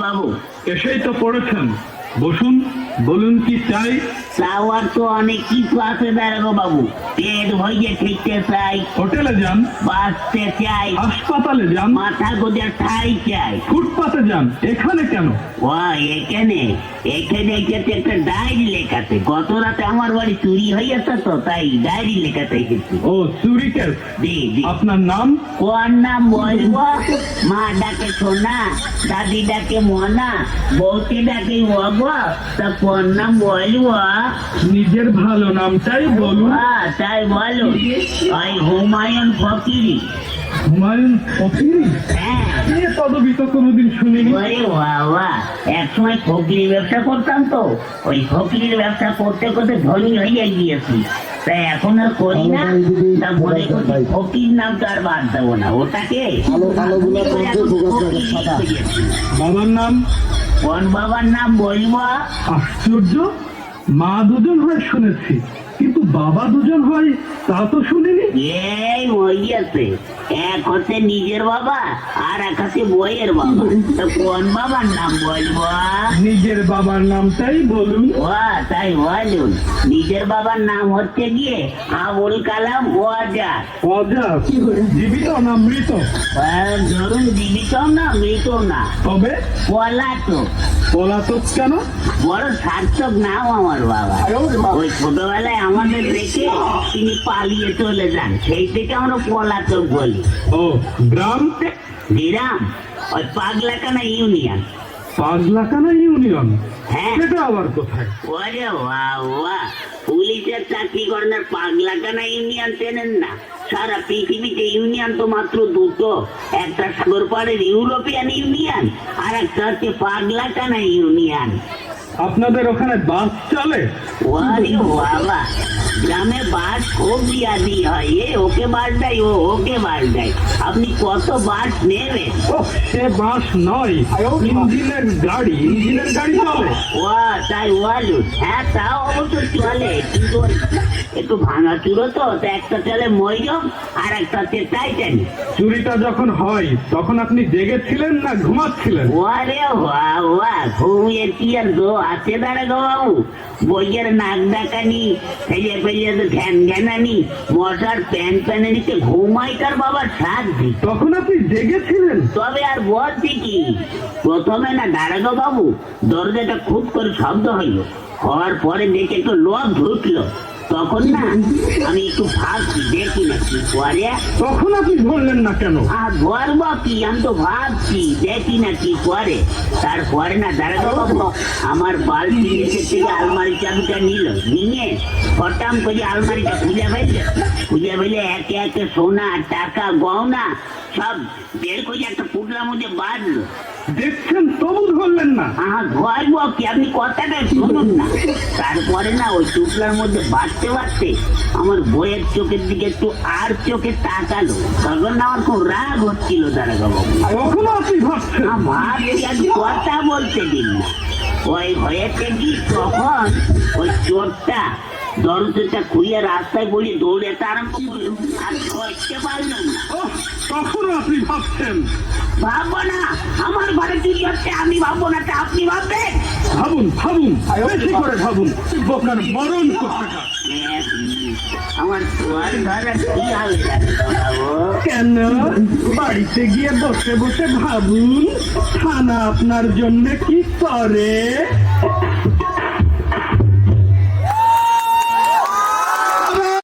বাবু। এসেই তো পড়েছেন, বসুন, বলুন কি চাই। চাওয়ার তো অনেক কিছু আছে দারোগা বাবু। পেট ভরিয়ে খেতে চাই, হোটেলে যান, বাঁচতে চাই, হাসপাতালে যান, মাথা গোজার ঠাই চাই। ফুটপাতে যান, এখানে কেন? ও এখানে এখানে এসেছে একটা ডায়েরি লেখাতে। গত রাতে আমার বাড়ি চুরি হয়েছে তো, তাই ডায়েরি লেখাতে এসেছি। ও চুরি কেস। জি জি। আপনার নাম? কোন নাম বলবো? মা ডাকে সোনা, দাদি ডাকে মনা, বৌতি ডাকে অগ। তা কোন নাম বলবো? নিজের ভালো নামটাই বলুন। তাই বলো। ওই হুমায়ুন ফকিরি। হুমায়ুন ফকিরি? হ্যাঁ। এ পদবি তো কোনোদিন শুনিনি। ওরে বাবা, এক সময় ফকিরির ব্যবসা করতাম তো, ওই ফকিরির ব্যবসা করতে করতে ধনী হয়ে গিয়েছি, তাই এখন আর করি না। তা মনে করছি ফকির নামটা আর বাদ দেবো না, ওটাকে বাবার নাম? কোন বাবার নাম বলবো? আশ্চর্য, মা দুজন হয় শুনেছি, কিন্তু বাবা দুজন হয় তা তো শুনিনি। এই হইয়াছে, এক হচ্ছে নিজের বাবা আর এক হচ্ছে বইয়ের বাবা। তো কোন বাবার নাম বলবো? নিজের বাবার নামটাই বলুন। ও তাই বলুন। নিজের বাবার নাম হচ্ছে গিয়ে আবুল কালাম ওয়াজার। অজাত? জীবিত না মৃত? ধরুন জীবিত না মৃত না, তবে পলাতক। পলাতক কেন? বড় সার্থক নাম আমার বাবা। ওই ছোটবেলায় আমাদের দেখে তিনি পালিয়ে চলে যান, সেই থেকে আমরা পলাতক বলি। ও গ্রাম? গ্রাম ওই পাগলাকানা ইউনিয়ন। পাগলাকানা ইউনিয়ন? হ্যাঁ। সেটা আবার কোথায়? ওরে বাবা, পুলিশের চাকরি করেন আর পাগলাকানা ইউনিয়ন চেনেন না? সারা পৃথিবীতে ইউনিয়ন তো মাত্র দুটো, একটা সাগর পাড়ের ইউরোপিয়ান ইউনিয়ন আর একটা হচ্ছে পাগলাকানা ইউনিয়ন। আপনাদের ওখানে বাস চলে? ওরে বাবা, গ্রামে বাস খুব বিয়াদি হয়। ওকে বাস দেয়, ওকে বাস দেয়। আপনি কত বাস নেবেন? ও সে বাস নয়, ইঞ্জিনের গাড়ি। ইঞ্জিনের গাড়ি চলে? ও তাই বলুন। হ্যাঁ তাও অবশ্য চলে, কিন্তু একটু ভাঙা চুরো তো, একটা চলে ময়ূর আর একটা হচ্ছে টাইটানিক। চুরিটা যখন হয় তখন আপনি জেগেছিলেন না ঘুমাচ্ছিলেন? ওরে বাবা, ঘুমিয়ে কি আর গো আছে দাঁড়াগো বাবু। বইয়ের নাক ডাকানি, ফেলে ফেলে তো ঘ্যান ঘ্যানানি, মশার প্যান প্যানানিতে ঘুমাই তার বাবার সাথে। তখন আপনি জেগেছিলেন? তবে আর বলছি কি, প্রথমে না দাঁড়াগো বাবু দরজাটা খুব করে শব্দ হইলো, হওয়ার পরে দেখে একটু লোক ঢুকলো, তখন না আমি একটু ভাবছি দেখি না কি করে। তখন আপনি ধরলেন না কেন? আর ধরবো কি, আমি তো ভাবছি দেখি না কি করে। তারপরে না দাঁড়াবো বাবু আমার বালতি নিচে থেকে আলমারি চাবিটা নিল, নিয়ে হঠাৎ করে আলমারিটা খুঁজে ফেলে একে একে সোনা টাকা গহনা সব বের করে একটা পুটলার মধ্যে বাঁধলো। দেখছেন তবু ধরলেন না? ধরবো কি, আপনি কথাটা শুনুন না। তারপরে না ওই টুকলার মধ্যে বাঁধতে বাঁধতে আমার বইয়ের চোখের দিকে একটু আর চোখে তাকালো, তখন না আমার খুব রাগ হচ্ছিল দাঁড়াগো বাবু। কখনো আপনি ভাবছেন? ভাবছি আর কথা বলতে দিন না। ওই হয়েছে কি, তখন ওই চোরটা দরজাটা খুলে রাস্তায় বলি দৌড়াতে আরম্ভ করলো, আর ধরতে পারলাম না। কখনো আপনি ভাবছেন? ভাববো না, আমার ঘরে চুরি হচ্ছে, আমি ভাববো না, তা আপনি ভাববেন? ভাবুন ভাবুন, বেশি করে ভাবুন, বোকার মরণ কোথাকার। আমার তোয়ার ঘরে কি হবে বাবু? কেন? বাড়িতে গিয়ে বসে বসে ভাবুন, থানা আপনার জন্য কি করে।